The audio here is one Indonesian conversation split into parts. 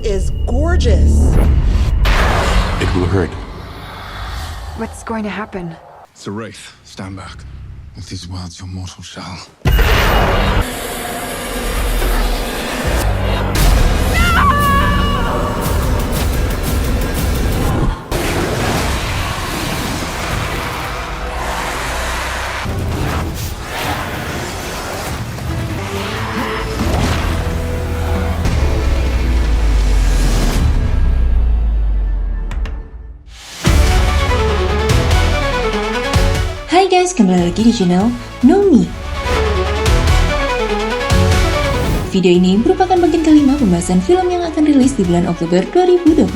is gorgeous. It will hurt. What's going to happen? It's a wraith. Stand back. With these words, your mortal shall. Hai guys, kembali lagi di channel Know Me. Video ini merupakan bagian kelima pembahasan film yang akan rilis di bulan Oktober 2025.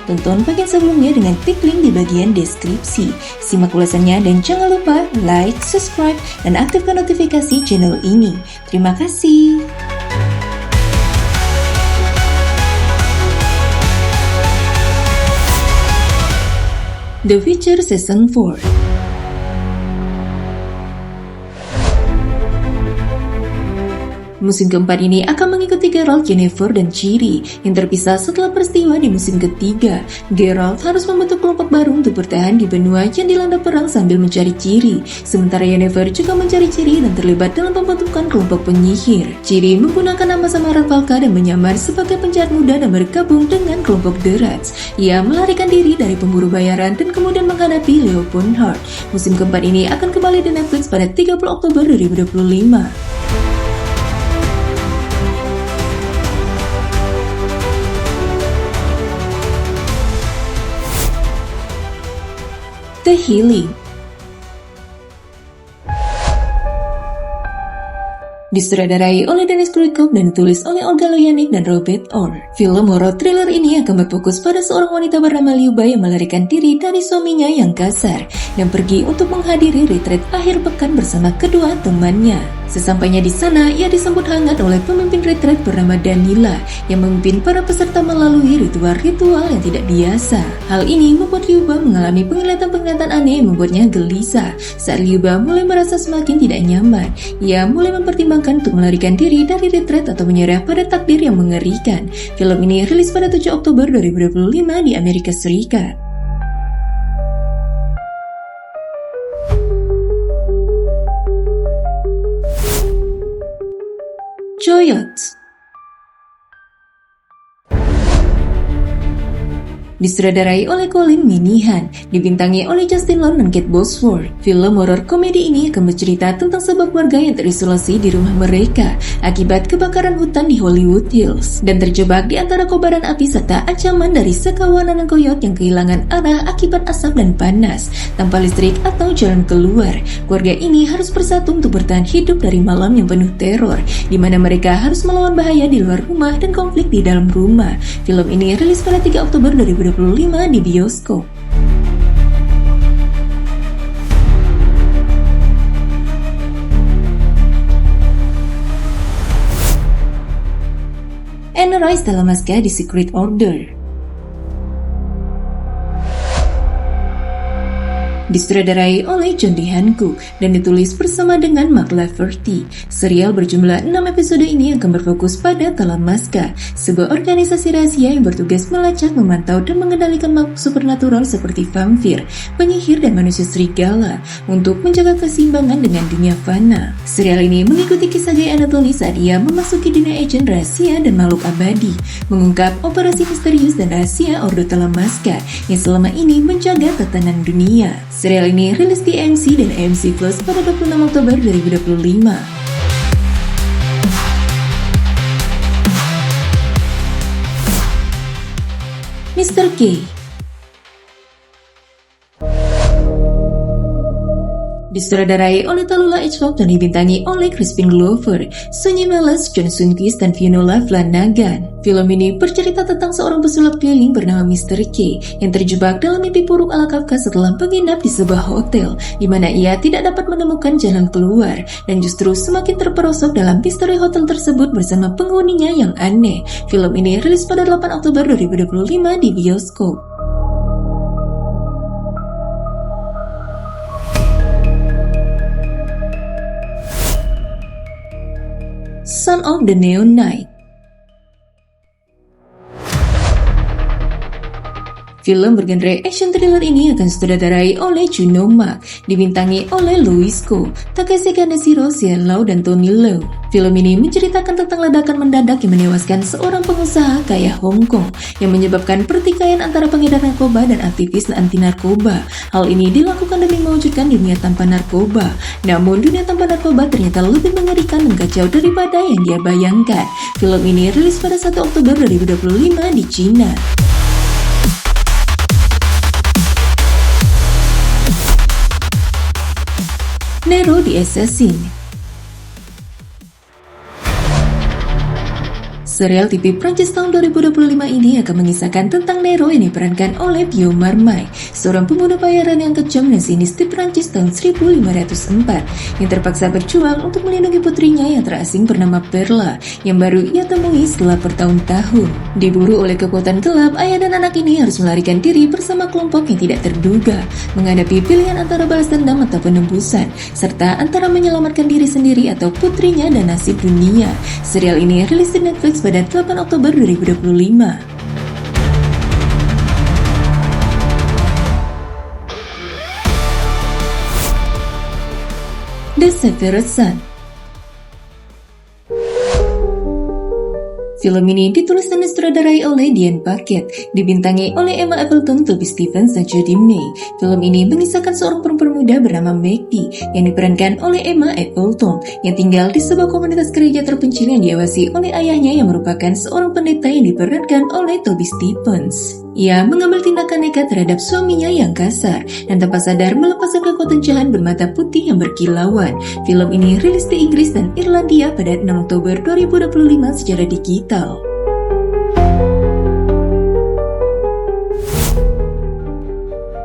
Tonton bagian sebelumnya dengan klik link di bagian deskripsi. Simak ulasannya dan jangan lupa like, subscribe, dan aktifkan notifikasi channel ini. Terima kasih. The Witcher Season 4. Musim keempat ini akan mengikuti Geralt, Yennefer, dan Ciri yang terpisah setelah peristiwa di musim ketiga. Geralt harus membentuk kelompok baru untuk bertahan di benua yang dilanda perang sambil mencari Ciri. Sementara Yennefer juga mencari Ciri dan terlibat dalam pembentukan kelompok penyihir. Ciri menggunakan nama samaran Valka dan menyamar sebagai penjahat muda dan bergabung dengan kelompok The Rats. Ia melarikan diri dari pemburu bayaran dan kemudian menghadapi Leopoldhart. Musim keempat ini akan kembali di Netflix pada 30 Oktober 2025. The Healing. Disutradarai oleh Denis Krukov dan ditulis oleh Olga Luyannik dan Robert Orr. Film horor thriller ini akan berfokus pada seorang wanita bernama Lyuba yang melarikan diri dari suaminya yang kasar dan pergi untuk menghadiri retreat akhir pekan bersama kedua temannya. Sesampainya di sana, ia disambut hangat oleh pemimpin retreat bernama Danila yang memimpin para peserta melalui ritual-ritual yang tidak biasa. Hal ini membuat Lyuba mengalami penglihatan-penglihatan aneh yang membuatnya gelisah. Saat Lyuba mulai merasa semakin tidak nyaman, ia mulai mempertimbangkan untuk melarikan diri dari retreat atau menyerah pada takdir yang mengerikan. Film ini rilis pada 7 Oktober 2025 di Amerika Serikat. Coyotes. Disutradarai oleh Colin Minihan, dibintangi oleh Justin Long dan Kate Bosworth. Film horor komedi ini akan bercerita tentang sebuah keluarga yang terisolasi di rumah mereka akibat kebakaran hutan di Hollywood Hills dan terjebak di antara kobaran api serta ancaman dari sekawanan koyot yang kehilangan arah akibat asap dan panas tanpa listrik atau jalan keluar. Keluarga ini harus bersatu untuk bertahan hidup dari malam yang penuh teror, di mana mereka harus melawan bahaya di luar rumah dan konflik di dalam rumah. Film ini rilis pada 3 Oktober 2025 di bioskop. Anne Rice dalam naskah The Secret Order. Disutradarai oleh John D. Hancock dan ditulis bersama dengan Mark Lafferty. Serial berjumlah 6 episode ini akan berfokus pada Talamasca, sebuah organisasi rahasia yang bertugas melacak, memantau, dan mengendalikan makhluk supernatural seperti vampir, penyihir, dan manusia serigala untuk menjaga keseimbangan dengan dunia fana. Serial ini mengikuti kisah Guy Anatoli saat ia memasuki dunia agen rahasia dan makhluk abadi, mengungkap operasi misterius dan rahasia Ordo Talamasca yang selama ini menjaga tatanan dunia. Serial ini rilis di AMC dan AMC Plus pada 26 Oktober 2025. Mr. K. Disutradarai oleh Tallulah H. dan dibintangi oleh Crispin Glover, Sonny Meles, John Sundquist, dan Fionnuala Flanagan. Film ini bercerita tentang seorang pesulap keliling bernama Mr. K yang terjebak dalam mimpi buruk ala Kafka setelah menginap di sebuah hotel, di mana ia tidak dapat menemukan jalan keluar dan justru semakin terperosok dalam misteri hotel tersebut bersama penghuninya yang aneh. Film ini rilis pada 8 Oktober 2025 di bioskop. Son of the Neon Knight. Film bergenre action thriller ini akan sutradarai oleh Juno Mak, dibintangi oleh Louisko, Takeshi Kaneshiro, Xian Lau, dan Tony Leung. Film ini menceritakan tentang ledakan mendadak yang menewaskan seorang pengusaha kaya Hong Kong yang menyebabkan pertikaian antara pengedar narkoba dan aktivis anti narkoba. Hal ini dilakukan demi mewujudkan dunia tanpa narkoba. Namun dunia tanpa narkoba ternyata lebih mengerikan dan kacau daripada yang dia bayangkan. Film ini rilis pada 1 Oktober 2025 di Cina. Nero the Assassin. Serial TV Prancis tahun 2025 ini akan mengisahkan tentang Nero yang diperankan oleh Pio Marmaille, seorang pembunuh bayaran yang kejam dan sinis di Prancis tahun 1504 yang terpaksa berjuang untuk melindungi putrinya yang terasing bernama Perla yang baru ia temui setelah bertahun-tahun. Diburu oleh kekuatan gelap, ayah dan anak ini harus melarikan diri bersama kelompok yang tidak terduga, menghadapi pilihan antara balas dendam atau penembusan, serta antara menyelamatkan diri sendiri atau putrinya dan nasib dunia. Serial ini rilis di Netflix pada 8 Oktober 2025. The Seventh Son. Film ini ditulis dan disutradarai oleh Diane Paquette, dibintangi oleh Emma Appleton, Toby Stephens, dan Jodie May. Film ini mengisahkan seorang perempuan muda bernama Maggie yang diperankan oleh Emma Appleton yang tinggal di sebuah komunitas gereja terpencil yang diawasi oleh ayahnya yang merupakan seorang pendeta yang diperankan oleh Toby Stephens. Ia mengambil tindakan nekat terhadap suaminya yang kasar dan tanpa sadar melepaskan kekuatan jahat bermata putih yang berkilauan. Film ini rilis di Inggris dan Irlandia pada 6 Oktober 2025 secara digital.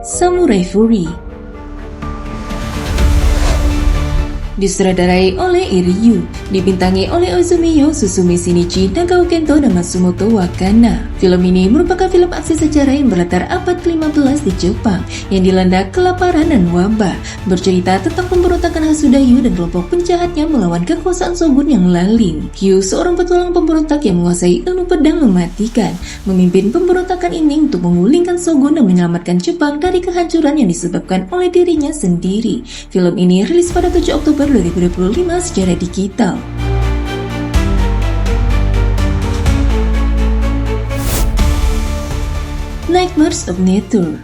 Samurai Fury disutradarai oleh Iryu, dibintangi oleh Ozumiyo, Susumu Shinichi, Nagao Kento, dan Matsumoto Wakana. Film ini merupakan film aksi sejarah yang berlatar abad ke-15 di Jepang yang dilanda kelaparan dan wabah, bercerita tentang pemberontakan Hasudayu dan kelompok penjahatnya melawan kekuasaan shogun yang lalim. Hyu, seorang petualang pemberontak yang menguasai ilmu pedang mematikan, memimpin pemberontakan ini untuk menggulingkan shogun dan menyelamatkan Jepang dari kehancuran yang disebabkan oleh dirinya sendiri. Film ini rilis pada 7 Oktober 2025 secara digital. Nightmares of Nature.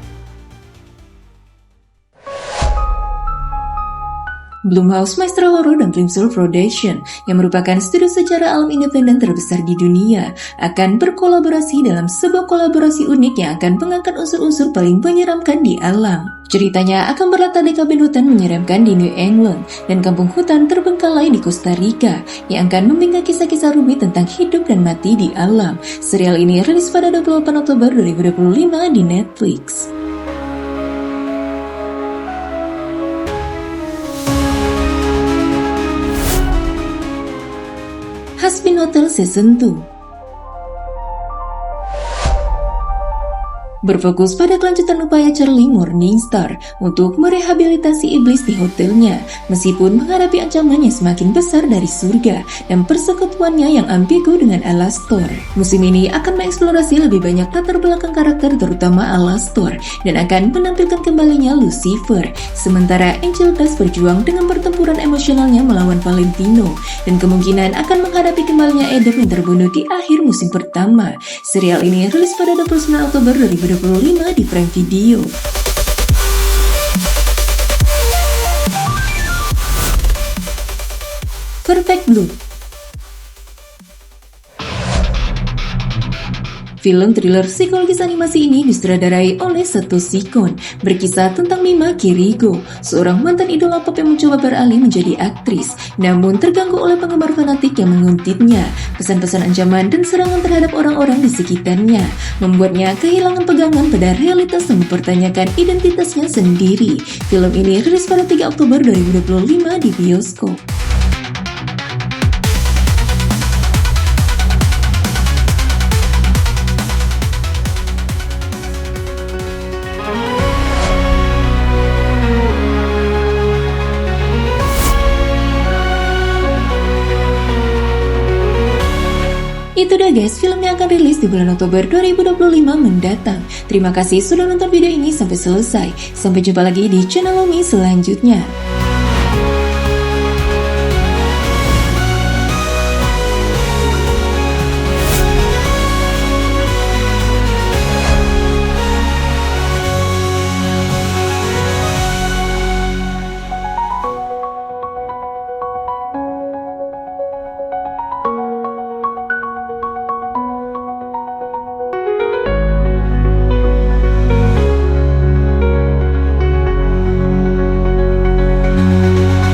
Blumhouse Maestro Horror dan Plimsoll Production, yang merupakan studio sejarah alam independen terbesar di dunia, akan berkolaborasi dalam sebuah kolaborasi unik yang akan mengangkat unsur-unsur paling menyeramkan di alam. Ceritanya akan berlatar di kabin hutan menyeramkan di New England dan kampung hutan terbengkalai di Costa Rica yang akan membingkai kisah-kisah rumit tentang hidup dan mati di alam. Serial ini rilis pada 28 Oktober 2025 di Netflix. Hazbin Hotel Season 2 berfokus pada kelanjutan upaya Charlie Morningstar untuk merehabilitasi iblis di hotelnya, meskipun menghadapi ancaman yang semakin besar dari surga dan persekutuannya yang ambigu dengan Alastor. Musim ini akan mengeksplorasi lebih banyak latar belakang karakter, terutama Alastor, dan akan menampilkan kembalinya Lucifer, sementara Angel Dust berjuang dengan pertempuran emosionalnya melawan Valentino, dan kemungkinan akan menghadapi kembalinya Adam yang terbunuh di akhir musim pertama. Serial ini rilis pada 29 Oktober 2025 di Prime Video. Perfect Blue. Film thriller psikologis animasi ini disutradarai oleh Satoshi Kon, berkisah tentang Mima Kirigo, seorang mantan idola pop yang mencoba beralih menjadi aktris, namun terganggu oleh penggemar fanatik yang menguntitnya. Pesan-pesan ancaman dan serangan terhadap orang-orang di sekitarnya membuatnya kehilangan pegangan pada realitas dan mempertanyakan identitasnya sendiri. Film ini rilis pada 3 Oktober 2025 di bioskop. Itu dah guys, filmnya akan rilis di bulan Oktober 2025 mendatang. Terima kasih sudah nonton video ini sampai selesai. Sampai jumpa lagi di channel Umi selanjutnya.